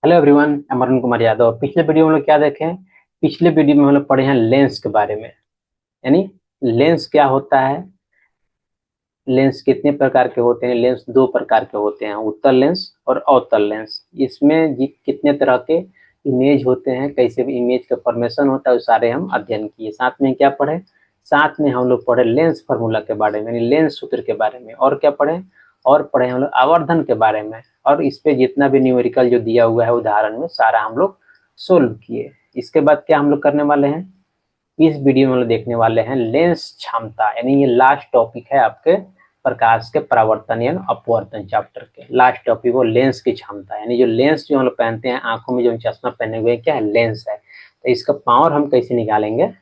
Hello everyone, Amaran Kumar Yadav. पिछले video में हम लोग क्या देखे हैं? पिछले वीडियो में हम लोग पढ़े हैं लेंस के बारे में। यानी लेंस क्या होता है, लेंस कितने प्रकार के होते हैं। लेंस दो प्रकार के होते हैं, उत्तल लेंस और अवतल लेंस। इसमें कितने तरह के इमेज होते हैं, कैसे भी इमेज का फॉर्मेशन होता है, वो सारे हम अध्ययन किए। साथ में क्या पढ़े? साथ में हम लोग पढ़े लेंस फार्मूला के बारे में, यानी लेंस सूत्र के बारे में। और क्या पढ़े? और पढ़े हम लोग आवर्धन के बारे में। और इस पे जितना भी न्यूमेरिकल जो दिया हुआ है उदाहरण में, सारा हम लोग सोल्व किए। इसके बाद क्या हम लोग करने वाले हैं? इस वीडियो में हम लोग देखने वाले हैं लेंस क्षमता, यानी ये लास्ट टॉपिक है आपके प्रकाश के परावर्तन या अपवर्तन चैप्टर के। लास्ट टॉपिक वो लेंस की क्षमता, यानी जो लेंस जो हम लोग पहनते हैं आंखों में, जो चश्मा पहने हुए हैं, क्या है? लेंस है। तो इसका पावर हम कैसे निकालेंगे?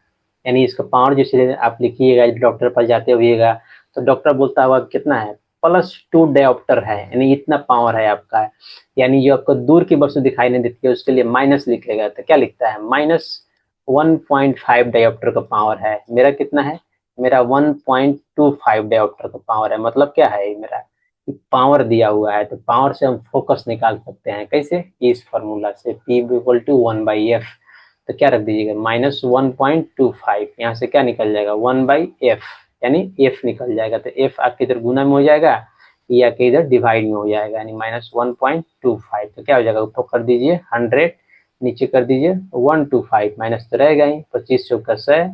यानी इसका पावर जो सीधे आप लिखिएगा, डॉक्टर पास जाते हुएगा तो डॉक्टर बोलता होगा कितना है, +2 डायोप्टर है, यानी इतना पावर है आपका। यानी जो आपको दूर की वस्तु दिखाई नहीं देती है उसके लिए माइनस लिखेगा, तो क्या लिखता है? -1.5 डायोप्टर का पावर है। मेरा कितना है? मेरा 1.25 डायोप्टर का पावर है। मतलब क्या है? मेरा पावर दिया हुआ है, तो पावर से हम फोकस निकाल सकते हैं। कैसे? इस फॉर्मूला से, P=1/f। तो क्या रख दीजिएगा? -1.25। यहाँ से क्या निकल जाएगा? 1/f, यानी f निकल जाएगा। तो f आपके इधर गुना में हो जाएगा या के इधर डिवाइड में हो जाएगा, यानी -1.25। तो क्या हो जाएगा? ऊपर कर दीजिए 100, नीचे कर दीजिए 125, माइनस तो रहेगा ही। 25 चौका 100,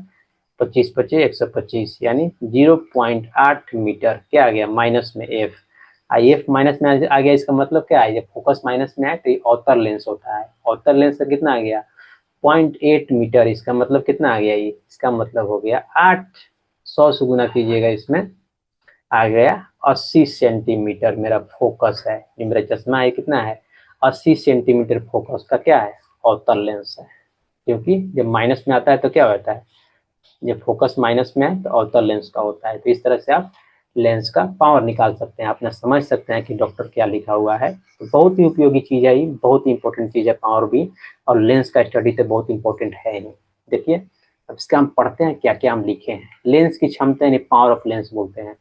25 25 125, यानी 0.8 मीटर। क्या आ गया? माइनस में f। एफ माइनस में आ गया, इसका मतलब क्या है? जब फोकस माइनस में आए तो अवतल लेंस होता है। अवतल लेंस का कितना आ गया? 0.8 मीटर। इसका मतलब कितना आ गया? ये इसका मतलब हो गया 8, 100 से गुना कीजिएगा, इसमें आ गया 80 सेंटीमीटर। मेरा फोकस है, ये मेरा चश्मा है, कितना है? 80 सेंटीमीटर फोकस का क्या है? अवतल लेंस है। क्योंकि जब माइनस में आता है तो क्या होता है? जब फोकस माइनस में है तो अवतल लेंस का होता है। तो इस तरह से आप लेंस का पावर निकाल सकते हैं। आप ना समझ सकते हैं कि डॉक्टर क्या लिखा हुआ है। तो बहुत ही उपयोगी चीज है, ये बहुत ही इंपॉर्टेंट चीज है पावर भी। और लेंस का स्टडी तो बहुत इंपॉर्टेंट है ही। देखिए, अब इसका हम पढ़ते हैं क्या क्या हम लिखे हैं। लेंस की क्षमता यानी पावर ऑफ लेंस बोलते हैं।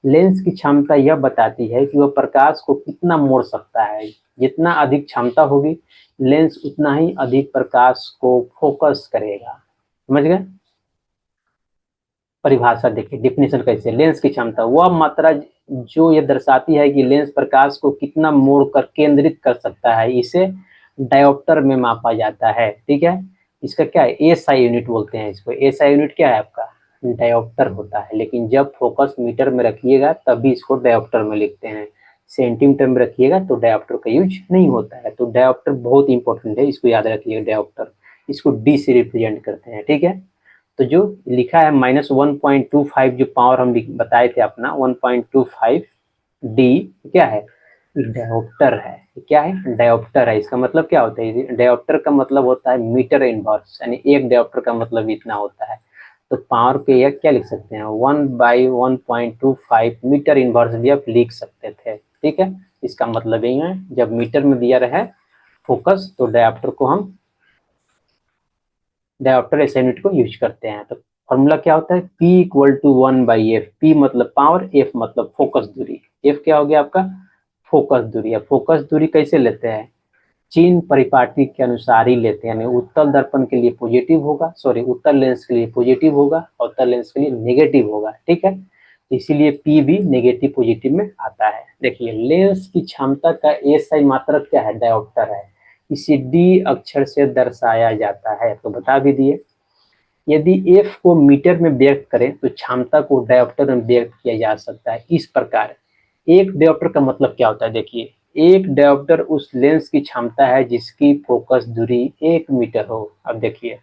लेंस की क्षमता यह बताती है कि वह प्रकाश को कितना मोड़ सकता है। जितना अधिक क्षमता होगी, लेंस उतना ही अधिक प्रकाश को फोकस करेगा। समझ गए? परिभाषा देखिए, डिफिनेशन कैसे? लेंस की क्षमता वह मात्रा जो ये दर्शाती है कि लेंस प्रकाश को कितना मोड़ कर केंद्रित कर सकता है, इसे डायोप्टर में मापा जाता है। ठीक है, इसका क्या है? एसआई यूनिट बोलते हैं इसको। एसआई यूनिट क्या है आपका? डायोप्टर होता है। लेकिन जब फोकस मीटर में रखिएगा तभी इसको डायोप्टर में लिखते हैं। सेंटीमीटर में रखिएगा तो डायोप्टर का यूज नहीं होता है। तो डायोप्टर बहुत इंपॉर्टेंट है, इसको याद रखिएगा। डायोप्टर, इसको डी से रिप्रेजेंट करते हैं। ठीक है, तो जो लिखा है -1.25, जो पावर हम बताए थे अपना 1.25 डी, क्या है? डायोप्टर है। क्या है? डायोप्टर है। इसका मतलब क्या होता है? डायोप्टर का मतलब होता है मीटर इनवर्स, यानी एक डायोप्टर का मतलब इतना होता है। तो पावर के यह क्या लिख सकते हैं? 1/1.25 मीटर इनवर्स भी आप लिख सकते थे। ठीक है, इसका मतलब यही है, जब मीटर में दिया रहे फोकस तो डायोप्टर को हम डायोप्टर ऐसे यूनिट को यूज करते हैं। तो फॉर्मूला क्या होता है? P=1/f। P मतलब पावर, F मतलब फोकस दूरी। F क्या हो गया आपका? फोकस दूरी। अब फोकस दूरी कैसे लेते हैं? चिन्ह परिपाटी के अनुसार ही लेते हैं। यानी उत्तल दर्पण के लिए पॉजिटिव होगा, सॉरी उत्तल लेंस के लिए पॉजिटिव होगा, अवतल लेंस के लिए नेगेटिव होगा। ठीक है, इसीलिए P भी नेगेटिव पॉजिटिव में आता है। देखिए, लेंस की क्षमता का एसआई मात्रक क्या है? डायोप्टर है। इसे डी अक्षर से दर्शाया जाता है, तो बता भी दिए। यदि एफ को मीटर में व्यक्त करें तो क्षमता को डायोप्टर में व्यक्त किया जा सकता है इस प्रकार। एक डायोप्टर का मतलब क्या होता है? देखिए, एक डायोप्टर उस लेंस की क्षमता है जिसकी फोकस दूरी 1 मीटर हो। अब देखिए,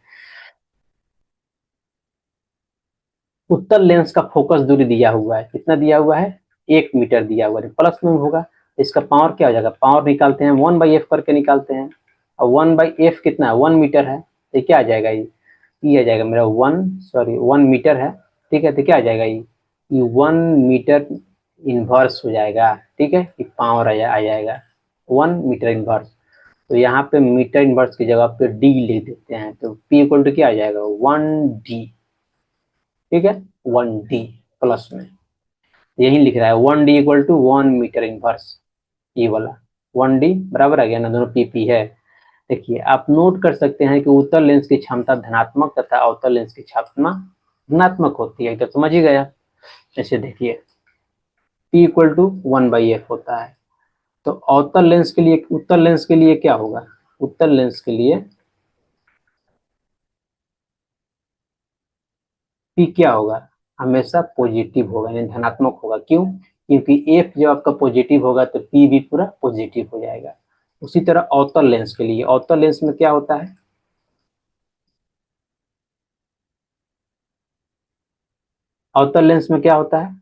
उत्तल लेंस का फोकस दूरी दिया हुआ है, कितना दिया हुआ है? 1 मीटर दिया हुआ है, प्लस में होगा। इसका पावर क्या हो जाएगा? पावर निकालते हैं 1/f करके निकालते हैं। और 1/f कितना है? 1 मीटर है। तो क्या आ जाएगा? ये आ जाएगा मेरा 1 मीटर है। ठीक है, तो क्या आ जाएगा? ये 1 मीटर इनवर्स हो जाएगा। ठीक है, ये पावर आ जाएगा 1 मीटर इनवर्स। तो यहाँ पे मीटर इनवर्स की जगह पे डी लिख देते हैं, तो P= क्या आ जाएगा? 1D। ठीक है, 1D प्लस में यही लिख रहा है 1D = 1 मीटर इनवर्स। ये वाला 1D बराबर आ गया ना, दोनों PP है। देखिए आप नोट कर सकते हैं कि उत्तल लेंस की क्षमता धनात्मक तथा अवतल लेंस की क्षमता ऋणात्मक होती है, तो समझ ही गया। जैसे देखिए P इक्वल टू 1/f होता है, तो अवतल लेंस के लिए, उत्तल लेंस के लिए क्या होगा, उत्तल लेंस के लिए P क्या होगा, हमेशा पॉजिटिव होगा, यानी धनात्मक होगा। क्यों? क्योंकि F जब आपका पॉजिटिव होगा तो P भी पूरा पॉजिटिव हो जाएगा। उसी तरह अवतल लेंस के लिए, अवतल लेंस में क्या होता है, अवतल लेंस में क्या होता है,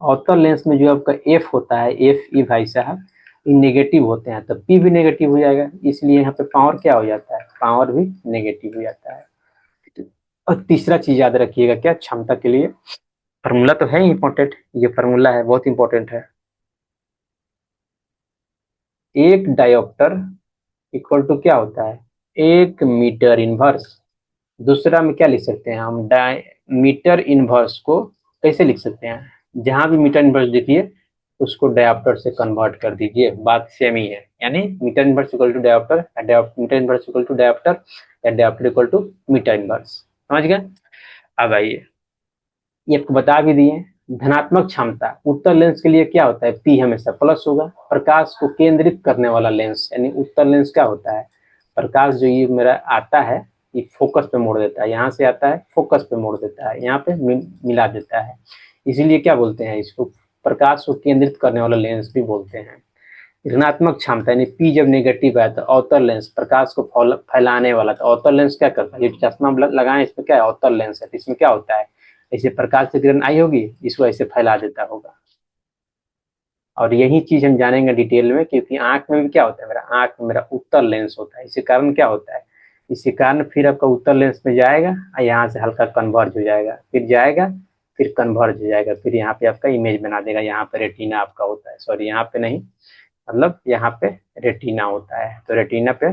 अवतल लेंस में जो आपका F होता है, F ई भाई साहब, ये नेगेटिव होते हैं, तो P भी नेगेटिव हो जाएगा, इसलिए यहाँ पे पावर क्या हो जाता है, पावर भी नेगेटिव हो जाता है। और तीसरा चीज याद रखिएगा, क्या, क्षमता के लिए फार्मूला तो है इंपॉर्टेंट, ये फार्मूला है बहुत इंपॉर्टेंट है। एक डायोप्टर इक्वल टू क्या होता है, 1 मीटर इनवर्स। दूसरा में क्या लिख सकते हैं हम, मीटर इनवर्स को कैसे लिख सकते हैं, जहां भी मीटर इनवर्स देखिए उसको डायोप्टर से कन्वर्ट कर दीजिए, बात सेम ही है। यानी metre inverse equal to dioptre, metre inverse equal to dioptre, या dioptre equal to metre inverse. समझ गए? अब आइए, ये आपको बता भी दिए। धनात्मक क्षमता उत्तल लेंस के लिए क्या होता है, पी हमेशा प्लस होगा। प्रकाश को केंद्रित करने वाला लेंस, यानी उत्तल लेंस क्या होता है, प्रकाश जो ये मेरा आता है ये फोकस पे मोड़ देता है, यहाँ से आता है फोकस पे मोड़ देता है, यहाँ पे मिला देता है, इसीलिए क्या बोलते हैं इसको, प्रकाश को केंद्रित करने वाला लेंस भी बोलते हैं। ऋणात्मक क्षमता यानी पी जब नेगेटिव है तो अवतल लेंस प्रकाश को फैलाने वाला, तो अवतल लेंस क्या करता है, ये चश्मा लगाएं इसमें क्या है, अवतल लेंस है, तो इसमें क्या होता है, ऐसे प्रकाश से किरण आई होगी इसको ऐसे फैला देता होगा। और यही चीज हम जानेंगे डिटेल में, क्योंकि आंख में भी क्या होता है, मेरा आंख में मेरा उत्तल लेंस होता है, इसी कारण क्या होता है, इसी कारण फिर आपका उत्तल लेंस में जाएगा और यहाँ से हल्का कन्वर्ज हो जाएगा, फिर जाएगा, फिर कन्वर्ज हो जाएगा, फिर यहाँ पे आपका इमेज बना देगा, यहाँ पे रेटिना आपका होता है, सॉरी यहाँ पे नहीं, मतलब यहाँ पे रेटिना होता है, तो रेटिना पे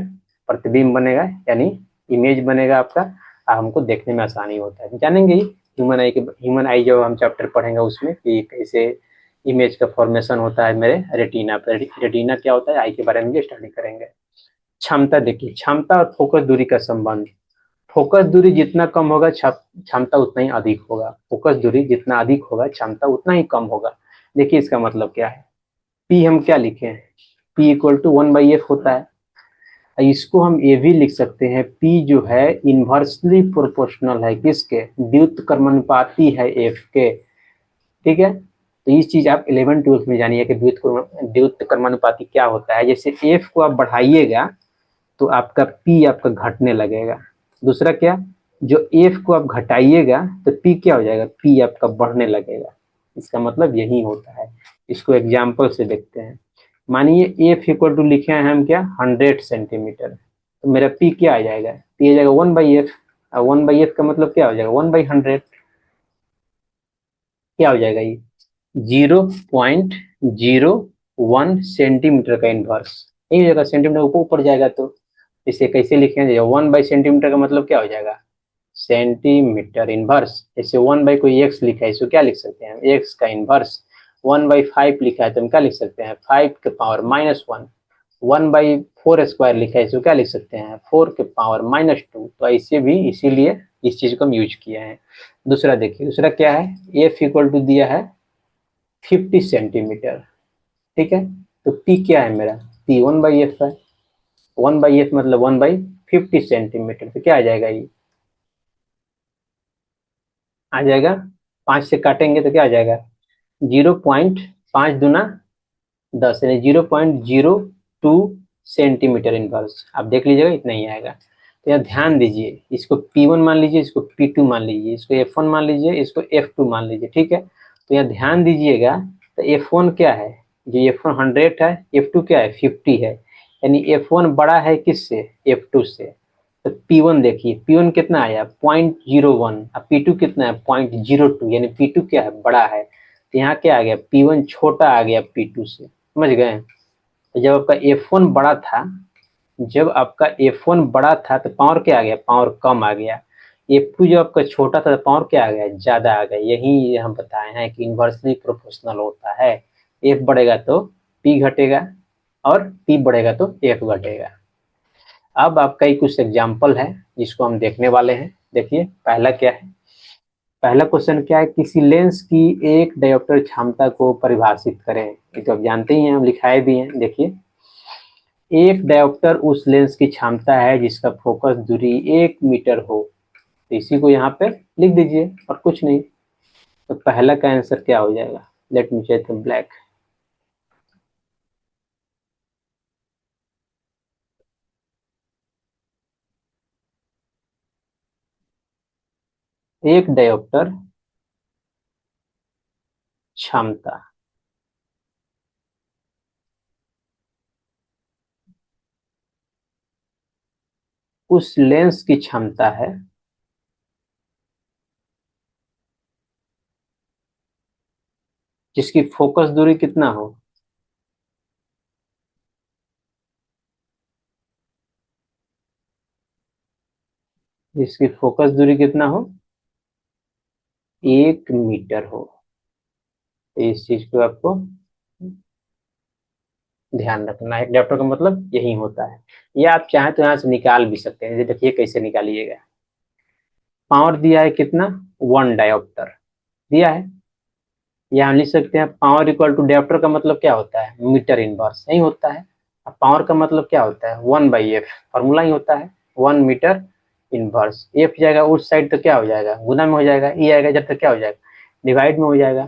प्रतिबिंब बनेगा, यानी इमेज बनेगा आपका, और हमको देखने में आसानी होता है। जानेंगे ही ह्यूमन आई के, ह्यूमन आई जो हम चैप्टर पढ़ेंगे उसमें कि कैसे इमेज का फॉर्मेशन होता है मेरे रेटिना पे, रेटिना क्या होता है, आई के बारे में भी स्टडी करेंगे। क्षमता देखिए, क्षमता और फोकस दूरी का संबंध, फोकस दूरी जितना कम होगा क्षमता उतना ही अधिक होगा, फोकस दूरी जितना अधिक होगा क्षमता उतना ही कम होगा। देखिए इसका मतलब क्या है, पी हम क्या लिखे हैं, P इक्वल टू 1/f होता है, इसको हम ये भी लिख सकते हैं, P जो है इन्वर्सली प्रोपोर्शनल है किसके, व्युत्क्रमानुपाती है F के। ठीक है, तो ये चीज आप 11th-12th में जानिए कि व्युत्क्रमानुपाती क्या होता है। जैसे F को आप बढ़ाइएगा तो आपका P आपका घटने लगेगा, दूसरा क्या, जो F को आप घटाइएगा तो P क्या हो जाएगा, P आपका बढ़ने लगेगा, इसका मतलब यही होता है। इसको एग्जाम्पल से देखते हैं, मानिए F इक्वल टू लिखे हैं हम क्या, 100 सेंटीमीटर, तो मेरा P क्या आ जाएगा, P आ जाएगा 1/f, और 1/f का मतलब क्या हो जाएगा, 1/100, क्या हो जाएगा ये, 0.01 सेंटीमीटर का इनवर्स, नहीं हो जाएगा, सेंटीमीटर ऊपर ऊपर जाएगा, तो इसे कैसे लिखेंगे, 1/सेंटीमीटर का मतलब क्या हो जाएगा, सेंटीमीटर इनवर्स। जैसे 1 बाई कोई एक्स लिखा है, इसको क्या लिख सकते हैं, एक्स का इनवर्स। 1/5 लिखा है तो हम क्या लिख सकते हैं, 5 के पावर -1। 1/4 स्क्वायर लिखा है, इसको क्या लिख सकते हैं, 4 के पावर -2। तो ऐसे भी, इसीलिए इस चीज को हम यूज किया है। दूसरा देखिए, दूसरा क्या है, एफ इक्वल टू दिया है 50 सेंटीमीटर। ठीक है, तो पी क्या है मेरा, पी 1/f है, 1/f मतलब 1/50 सेंटीमीटर, तो क्या आ जाएगा ये, आ जाएगा 5 से काटेंगे तो क्या आ जाएगा, 0.5 दूना 10, यानी 0.02 सेंटीमीटर इनवर्स। आप देख लीजिएगा इतना ही आएगा। तो यहाँ ध्यान दीजिए, इसको P1 मान लीजिए, इसको P2 मान लीजिए, इसको F1 मान लीजिए, इसको F2 मान लीजिए। ठीक है, तो यहाँ ध्यान दीजिएगा, तो F1 क्या है, जो F1 100 है, F2 क्या है 50 है, यानी F1 बड़ा है किससे, F2 से। तो P1 देखिए, P1 कितना आया 0.01, अब P2 कितना है 0.02, यानी P2 क्या है, बड़ा है, तो यहाँ क्या आ गया, P1 छोटा आ गया P2 से। समझ गए? तो जब आपका F1 बड़ा था, जब आपका F1 बड़ा था तो पावर क्या आ गया, पावर कम आ गया। F2 जब आपका छोटा था तो पावर क्या आ गया, ज्यादा आ गया। यही हम बताए हैं कि इन्वर्सली प्रोपोर्शनल होता है, F बढ़ेगा तो P घटेगा, और P बढ़ेगा तो F घटेगा। अब आपका ही कुछ एग्जाम्पल है जिसको हम देखने वाले हैं। देखिए पहला क्या है। पहला क्वेश्चन क्या है, किसी लेंस की एक डायोप्टर क्षमता को परिभाषित करें। ये तो आप जानते ही हैं, हम लिखाए भी हैं। देखिए, एक डायोप्टर उस लेंस की क्षमता है जिसका फोकस दूरी 1 मीटर हो। तो इसी को यहाँ पे लिख दीजिए और कुछ नहीं। तो पहला का आंसर क्या हो जाएगा, लेट मी चेक ब्लैक। एक डायोप्टर क्षमता उस लेंस की क्षमता है जिसकी फोकस दूरी कितना हो। जिसकी फोकस दूरी कितना हो, 1 मीटर हो। तो इस चीज को आपको ध्यान रखना है। एक डायोप्टर का मतलब यही होता है। या आप चाहें तो यहाँ से निकाल भी सकते हैं। ये देखिए कैसे निकालिएगा। पावर दिया है कितना, 1 डायोप्टर दिया है। या हम लिख सकते हैं पावर इक्वल टू, डायोप्टर का मतलब क्या होता है, मीटर इनवर्स नहीं होता है। अब पावर का मतलब क्या होता है, 1/f, फॉर्मूला ही होता है 1 मीटर इनवर्स। एफ जाएगा उस साइड तो क्या हो जाएगा, गुना में हो जाएगा। ई आएगा जब तक क्या हो जाएगा, डिवाइड में हो जाएगा।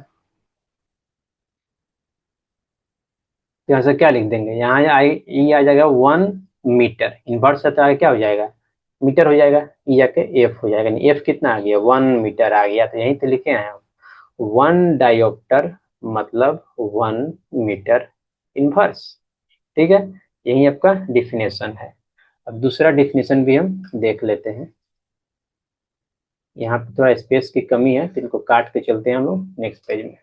तो यहाँ से क्या लिख देंगे, यहाँ आई ई आ जाएगा 1 मीटर इनवर्स है, तो आगे क्या हो जाएगा, मीटर हो जाएगा। ई आके एफ हो जाएगा। एफ कितना आ गया, 1 मीटर आ गया। तो यहीं तो लिखे हैं हम, 1 डायोप्टर मतलब 1 मीटर इनवर्स। ठीक है, यही आपका डिफिनेशन है। अब दूसरा डिफिनेशन भी हम देख लेते हैं। यहाँ पे थोड़ा स्पेस की कमी है तो इनको काट के चलते हैं हम लोग नेक्स्ट पेज में।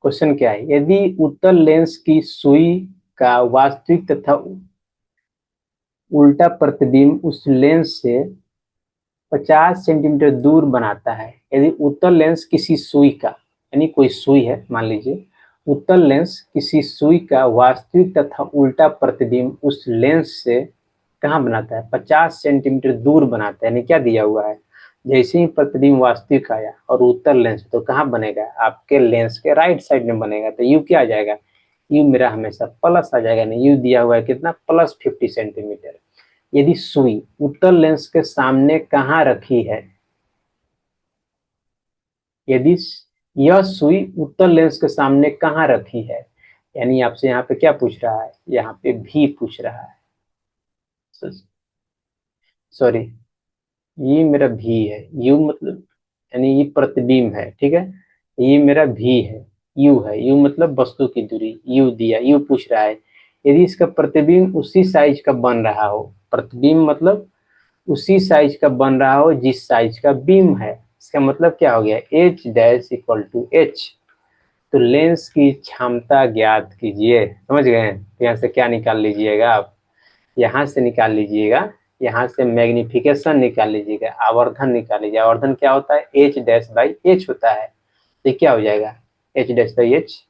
क्वेश्चन क्या है, यदि उत्तल लेंस की सुई का वास्तविक तथा उल्टा प्रतिबिंब उस लेंस से 50 सेंटीमीटर दूर बनाता है। यदि उत्तल लेंस किसी सुई का, यानी कोई सुई है मान लीजिए, उत्तल लेंस किसी सुई का वास्तविक तथा उल्टा प्रतिबिंब उस लेंस से कहाँ बनाता है, 50 सेंटीमीटर दूर बनाता है। यानी क्या दिया हुआ है, जैसे ही प्रतिबिंब वास्तविक आया और उत्तल लेंस तो कहाँ बनेगा, आपके लेंस के राइट साइड में बनेगा। तो यू क्या आ जाएगा, यू मेरा हमेशा प्लस आ जाएगा। नहीं, यू दिया हुआ है कितना, +50 सेंटीमीटर। यदि सुई उत्तल लेंस के सामने कहाँ रखी है, यदि यह सुई उत्तल लेंस के सामने कहाँ रखी है, यानी आपसे यहाँ पे क्या पूछ रहा है, यहाँ पे भी पूछ रहा है। सॉरी, ये मेरा भी है, यू मतलब यानी ये प्रतिबिंब है, ठीक है। ये मेरा भी है, यू है, यू मतलब वस्तु की दूरी, यू दिया, यू पूछ रहा है। यदि इसका प्रतिबिंब उसी साइज का बन रहा हो, प्रतिबिंब मतलब उसी साइज का बन रहा हो जिस साइज का बीम है, इसका मतलब क्या हो गया, H dash equal to H. तो लेंस की क्षमता ज्ञात कीजिए। समझ गए, तो यहाँ से क्या निकाल लीजिएगा आप, यहाँ से निकाल लीजिएगा, यहाँ से मैग्निफिकेशन निकाल लीजिएगा, आवर्धन निकाल लीजिए। आवर्धन क्या होता है, एच डैश बाई एच होता है। तो क्या हो जाएगा, H dash by H,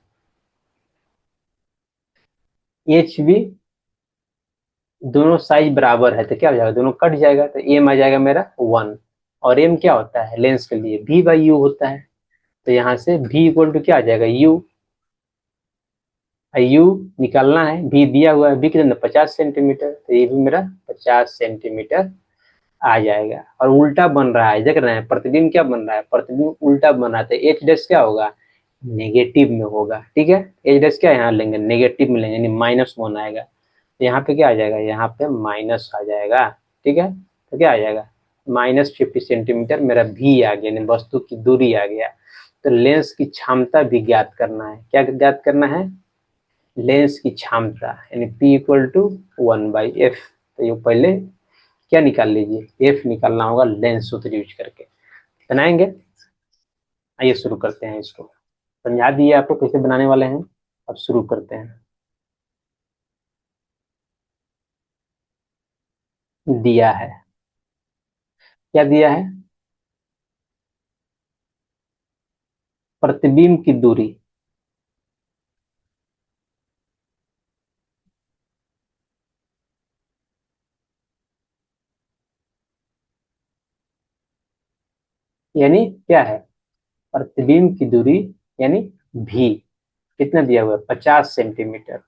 H भी दोनों साइज बराबर है तो क्या हो जाएगा, दोनों कट जाएगा। तो एम आ जाएगा मेरा 1। और एम क्या होता है लेंस के लिए, भी बाई यू होता है। तो यहाँ से भी इक्वल टू क्या आ जाएगा, यू। यू निकालना है, भी दिया हुआ है, भी कितना 50 सेंटीमीटर, तो ये भी मेरा 50 सेंटीमीटर आ जाएगा। और उल्टा बन रहा है, देख रहे हैं प्रतिबिंब क्या बन रहा है, प्रतिबिंब उल्टा बन रहा है। तो एच डैश क्या होगा, नेगेटिव में होगा। ठीक है, एच डैश क्या यहाँ लेंगे, नेगेटिव में लेंगे, यानी -1 आएगा। तो यहाँ पे क्या आ जाएगा, यहाँ पे माइनस आ जाएगा। ठीक है, तो क्या आ जाएगा, -50 सेंटीमीटर मेरा भी आ गया, यानी वस्तु की दूरी आ गया। तो लेंस की क्षमता भी ज्ञात करना है। क्या ज्ञात करना है, लेंस की क्षमता, यानी P इक्वल टू 1/f। तो ये पहले क्या निकाल लीजिए, एफ निकालना होगा लेंस सूत्र यूज करके। बनाएंगे, आइए शुरू करते हैं इसको। समझा दिए आपको कैसे बनाने वाले हैं, अब शुरू करते हैं। दिया है, क्या दिया है, प्रतिबिंब की दूरी, यानी क्या है, प्रतिबिंब की दूरी यानी भी कितना दिया हुआ है, 50 सेंटीमीटर।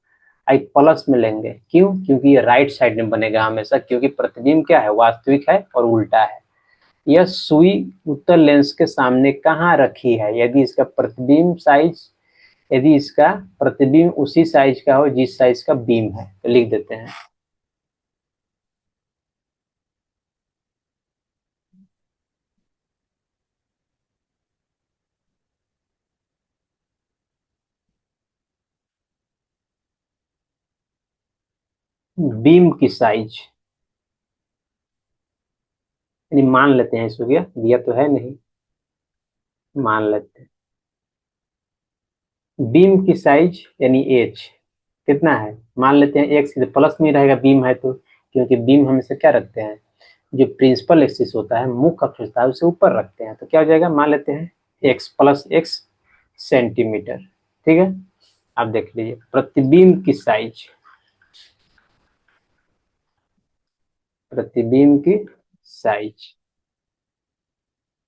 आई प्लस में लेंगे, क्यों, क्योंकि ये राइट साइड में बनेगा हमेशा, क्योंकि प्रतिबिंब क्या है, वास्तविक है और उल्टा है। यह सुई उत्तल लेंस के सामने कहाँ रखी है, यदि इसका प्रतिबिंब साइज, यदि इसका प्रतिबिंब उसी साइज का हो जिस साइज का बीम है, तो लिख देते हैं बीम की साइज, यानी मान लेते हैं इसको, दिया दिया तो है नहीं, मान लेते हैं बीम की साइज यानी एच कितना है, मान लेते हैं एक्स, प्लस में रहेगा बीम है तो, क्योंकि बीम हमेशा क्या रखते हैं, जो प्रिंसिपल एक्सिस होता है, मुख्य अक्ष होता है, उसे ऊपर रखते हैं, तो क्या हो जाएगा, मान लेते हैं एक्स प्लस एक्स सेंटीमीटर। ठीक है, आप देख लीजिए प्रतिबिंब की साइज, प्रतिबिंब की साइज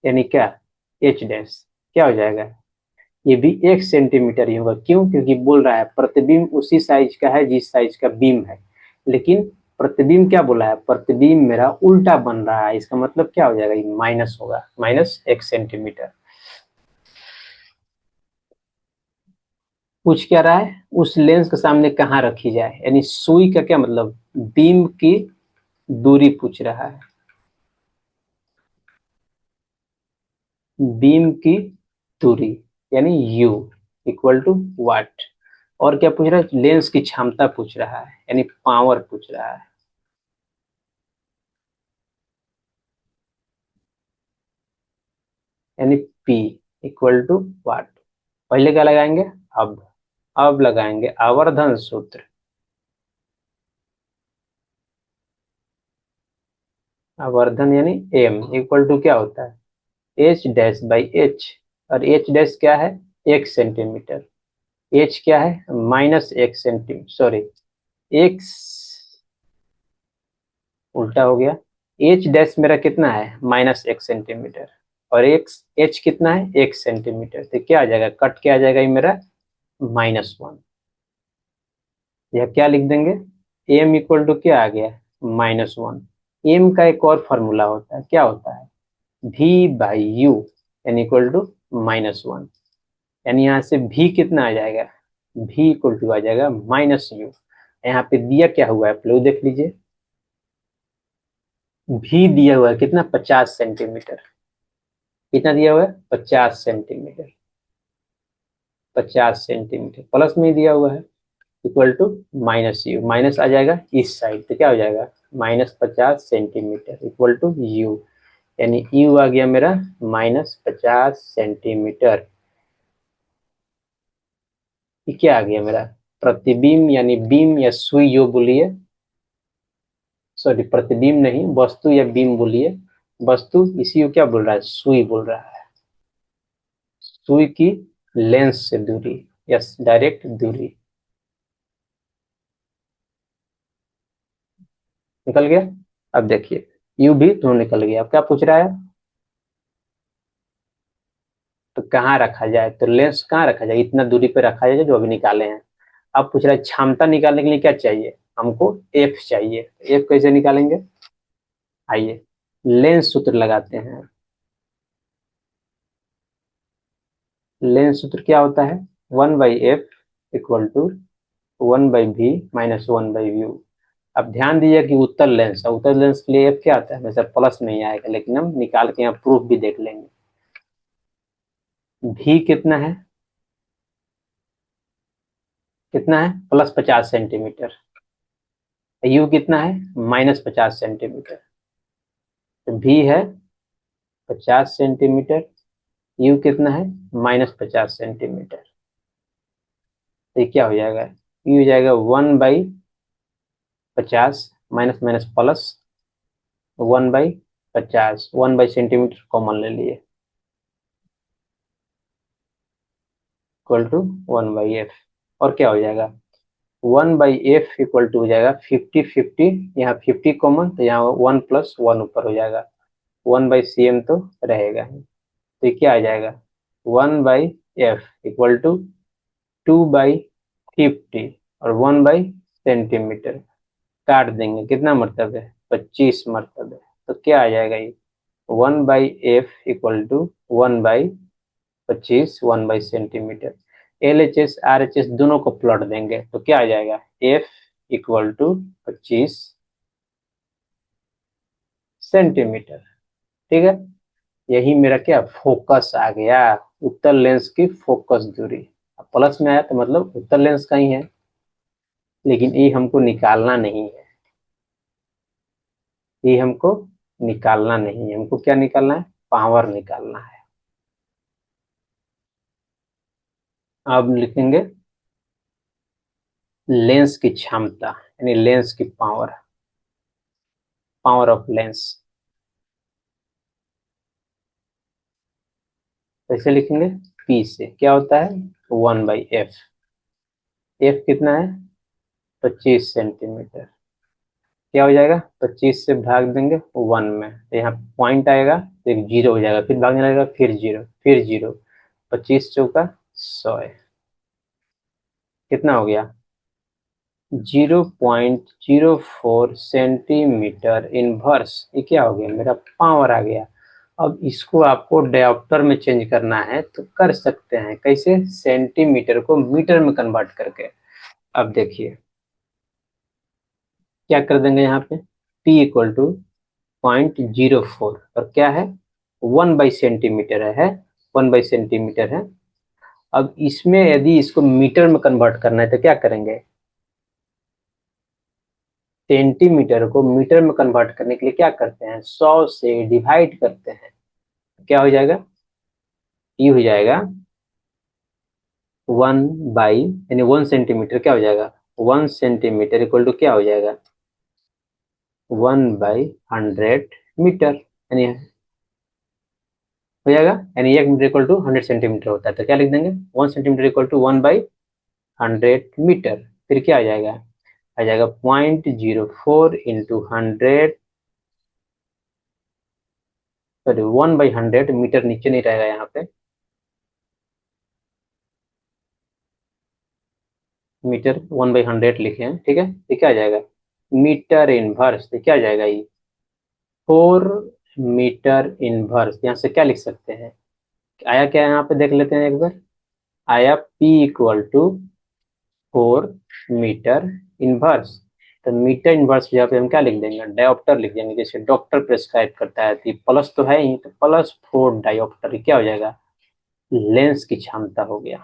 यानी क्या, एच डैश क्या हो जाएगा, ये भी 1 सेंटीमीटर ही होगा, क्यों, क्योंकि बोल रहा है प्रतिबिंब उसी साइज का है जिस साइज का बीम है, लेकिन प्रतिबिंब क्या बोला है, प्रतिबिंब मेरा उल्टा बन रहा है, इसका मतलब क्या हो जाएगा, ये माइनस होगा, माइनस 1 सेंटीमीटर। पूछ क्या रहा है, उस लेंस के सामने कहाँ रखी जाए, यानी सुई का क्या मतलब, बीम की दूरी पूछ रहा है, बीम की दूरी यानी यू इक्वल टू वाट, और क्या पूछ रहा है, लेंस की क्षमता पूछ रहा है, यानी पावर पूछ रहा है, यानी P इक्वल टू वाट। पहले क्या लगाएंगे, अब अब लगाएंगे आवर्धन सूत्र, आवर्धन यानी M इक्वल टू क्या होता है, एच डैश बाई एच, और एच डैश क्या है, 1 सेंटीमीटर, एच क्या है, माइनस 1 सेंटीमीटर, सॉरी एक्स, उल्टा हो गया, एच डैश मेरा कितना है, -1 सेंटीमीटर, और एक्स एच कितना है, 1 सेंटीमीटर, तो क्या आ जाएगा, कट क्या आ जाएगा ये मेरा, -1, यह क्या लिख देंगे, एम इक्वल टू क्या आ गया, -1। एम का एक और फॉर्मूला होता है, क्या होता है, भी by u n equal to -1, यानी यहाँ से भी कितना आ जाएगा, भी इक्वल टू आ जाएगा -u। यहाँ पे दिया क्या हुआ है, पहले देख लीजिए, भी दिया हुआ है कितना, 50 सेंटीमीटर, कितना दिया हुआ है, 50 सेंटीमीटर, 50 सेंटीमीटर प्लस में ही दिया हुआ है, इक्वल टू -u, माइनस आ जाएगा इस साइड, तो क्या हो जाएगा, -50 सेंटीमीटर इक्वल टू u, यानी u आ गया मेरा -50 सेंटीमीटर। ये क्या आ गया मेरा, प्रतिबिंब यानी बीम या सुई जो बोलिए, सॉरी प्रतिबिंब नहीं, वस्तु या बीम बोलिए, वस्तु इसी को क्या बोल रहा है, सुई बोल रहा है, सुई की लेंस से दूरी, यस डायरेक्ट दूरी, निकल गया। अब देखिए यू भी तो निकल गया, अब क्या पूछ रहा है, तो कहाँ रखा जाए, तो लेंस कहाँ रखा जाए, इतना दूरी पे रखा जाए जो अभी निकाले हैं। अब पूछ रहा है क्षमता निकालने के लिए क्या चाहिए, हमको एफ चाहिए, एफ कैसे निकालेंगे, आइए लेंस सूत्र लगाते हैं। लेंस सूत्र क्या होता है, 1/f equal to 1/v minus 1/u। अब ध्यान दीजिए कि उत्तल लेंस है, उत्तल लेंस के लिए एफ क्या आता है, हमेशा प्लस नहीं आएगा, लेकिन हम निकाल के यहाँ प्रूफ भी देख लेंगे। भी कितना है, कितना है, +50 सेंटीमीटर, यू कितना है, -50 सेंटीमीटर, तो भी है 50 सेंटीमीटर, यू कितना है, -50 सेंटीमीटर, तो ये क्या हो जाएगा, यू हो जाएगा 1/50, माइनस माइनस प्लस 1/50, 1/सेंटीमीटर कॉमन ले लिए, इक्वल टू 1/f। और क्या हो जाएगा, 1/f इक्वल टू हो जाएगा 50/50, यहाँ 50 कॉमन तो यहाँ 1+1 ऊपर हो जाएगा, 1/cm तो रहेगा ही। तो ये क्या आ जाएगा, 1/f इक्वल टू 2/50 और 1/सेंटीमीटर। काट देंगे, कितना मरतब है, 25 मरतब है। तो क्या आ जाएगा ये, 1/f equal to 1/25, centimetre. LHS RHS दोनों को प्लॉट देंगे तो क्या आ जाएगा, f इक्वल टू 25 सेंटीमीटर। ठीक है, यही मेरा क्या फोकस आ गया, उत्तल लेंस की फोकस दूरी। अब प्लस में आया तो मतलब उत्तल लेंस का ही है, लेकिन ये हमको निकालना नहीं है, ये हमको निकालना नहीं है, हमको क्या निकालना है, पावर निकालना है। अब लिखेंगे लेंस की क्षमता, यानी लेंस की पावर, पावर ऑफ लेंस। कैसे लिखेंगे, P से क्या होता है, 1/f। f कितना है, 25 सेंटीमीटर। क्या हो जाएगा, 25 से भाग देंगे 1 में, तो यहाँ पॉइंट आएगा तो एक जीरो हो जाएगा, फिर भागने लगेगा, फिर जीरो, फिर जीरो, 25 चौका 100, कितना हो गया, 0.04 सेंटीमीटर इनवर्स। ये क्या हो गया, मेरा पावर आ गया। अब इसको आपको डायोप्टर में चेंज करना है तो कर सकते हैं, कैसे, सेंटीमीटर को मीटर में कन्वर्ट करके। अब देखिए क्या कर देंगे, यहाँ पे P इक्वल टू 0.04 और क्या है, 1/सेंटीमीटर है, 1/सेंटीमीटर है। अब इसमें यदि इसको मीटर में कन्वर्ट करना है तो क्या करेंगे, सेंटीमीटर को मीटर में कन्वर्ट करने के लिए क्या करते हैं, 100 से डिवाइड करते हैं। क्या हो जाएगा, ये हो जाएगा 1 बाई, यानी 1 सेंटीमीटर क्या हो जाएगा, 1 सेंटीमीटर इक्वल टू क्या हो जाएगा, 1/100 मीटर, यानी हो जाएगा, यानी 1 मीटर इक्वल टू 100 सेंटीमीटर होता है। तो क्या लिख देंगे, 1 सेंटीमीटर इक्वल टू 1/100 मीटर। फिर क्या आ जाएगा 0.04 इंटू 100, सॉरी 1/100, मीटर नीचे नहीं रहेगा यहाँ पे, मीटर 1/100 लिखे हैं, ठीक है। तो क्या आ जाएगा, मीटर इनवर्स, तो क्या आ जाएगा ये 4 मीटर इनवर्स। यहाँ से क्या लिख सकते हैं, आया क्या है यहाँ पे देख लेते हैं एक बार, आया P equal to 4 metre inverse. तो मीटर इनवर्स यहाँ पे हम क्या लिख देंगे, डायोप्टर लिख देंगे, जैसे डॉक्टर प्रेस्क्राइब करता है। तो प्लस तो है ही, तो +4 डायोप्टर क्या हो जाएगा, लेंस की क्षमता हो गया,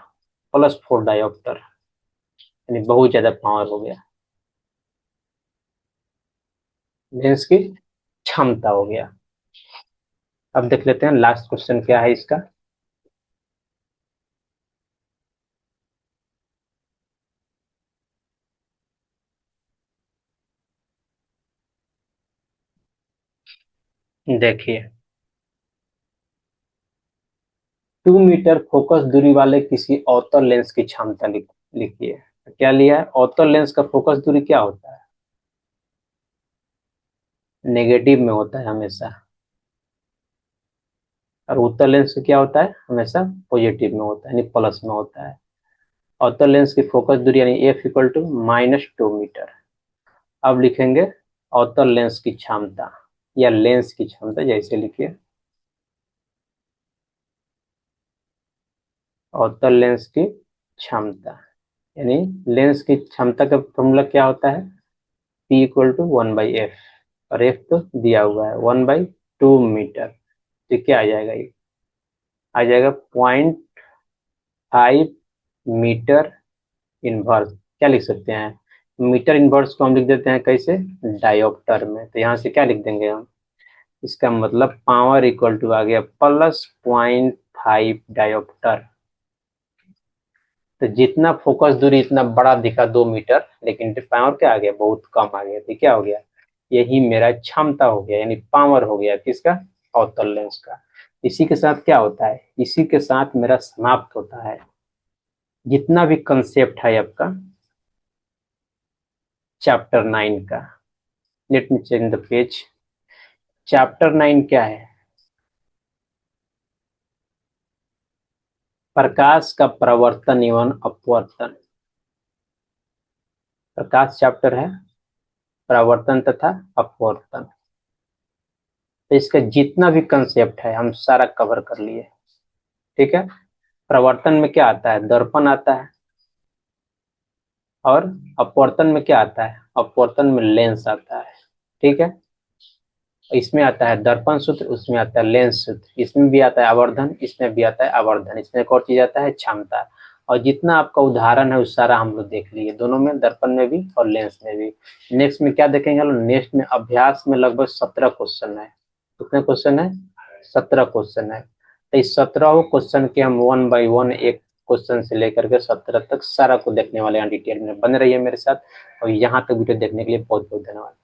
+4 डायोप्टर, यानी बहुत ज्यादा पावर हो गया, लेंस की क्षमता हो गया। अब देख लेते हैं लास्ट क्वेश्चन क्या है इसका। देखिए 2 मीटर फोकस दूरी वाले किसी अवतल लेंस की क्षमता लिखिए। क्या लिया है, अवतल लेंस का फोकस दूरी क्या होता है, नेगेटिव में होता है हमेशा, और उत्तल लेंस का क्या होता है, हमेशा पॉजिटिव में होता है, यानी प्लस में होता है। अवतल लेंस की फोकस दूरी यानी f इक्वल टू -2 मीटर। अब लिखेंगे अवतल लेंस की क्षमता या लेंस की क्षमता, जैसे लिखिए अवतल लेंस की क्षमता, यानी लेंस की क्षमता का फॉर्मूला क्या होता है, P इक्वल टू 1/f, और f तो दिया हुआ है 1/2 मीटर। तो क्या आ जाएगा, ये आ जाएगा 0.5 मीटर इनवर्स। क्या लिख सकते हैं, मीटर इनवर्स को हम लिख देते हैं कैसे, डायोप्टर में। तो यहाँ से क्या लिख देंगे हम, इसका मतलब पावर इक्वल टू आ गया +0.5 डायोप्टर। तो जितना फोकस दूरी इतना बड़ा दिखा 2 मीटर, लेकिन पावर क्या आ गया, बहुत कम आ गया। तो क्या हो गया, यही मेरा क्षमता हो गया, यानी पावर हो गया किसका, अवतल लेंस का। इसी के साथ क्या होता है, इसी के साथ मेरा समाप्त होता है जितना भी कंसेप्ट है आपका चैप्टर 9 का, let me check the page. Chapter 9 क्या है? प्रकाश का प्रवर्तन एवं अपवर्तन। प्रकाश चैप्टर है, प्रवर्तन तथा अपवर्तन। तो इसका जितना भी कंसेप्ट है हम सारा कवर कर लिए। ठीक है। प्रवर्तन में क्या आता है? दर्पण आता है। और अपवर्तन में क्या आता है? अपवर्तन में लेंस आता है। ठीक है। इसमें आता है दर्पण सूत्र, उसमें आता है लेंस सूत्र, इसमें भी आता है आवर्धन, इसमें भी आता है आवर्धन, इसमें एक और चीज आता है क्षमता। और जितना आपका उदाहरण है उस सारा हम लोग देख लिए, दोनों में, दर्पण में भी और लेंस में भी। नेक्स्ट में क्या देखेंगे हम लोग? नेक्स्ट में अभ्यास में लगभग 17 क्वेश्चन है। कितने क्वेश्चन है? 17 क्वेश्चन है। तो इस 17 क्वेश्चन के हम 1 बाई 1 एक क्वेश्चन से लेकर के 17 तक सारा को देखने वाले हैं डिटेल में। बने रहिए मेरे साथ। और यहाँ तक वीडियो देखने के लिए बहुत बहुत धन्यवाद।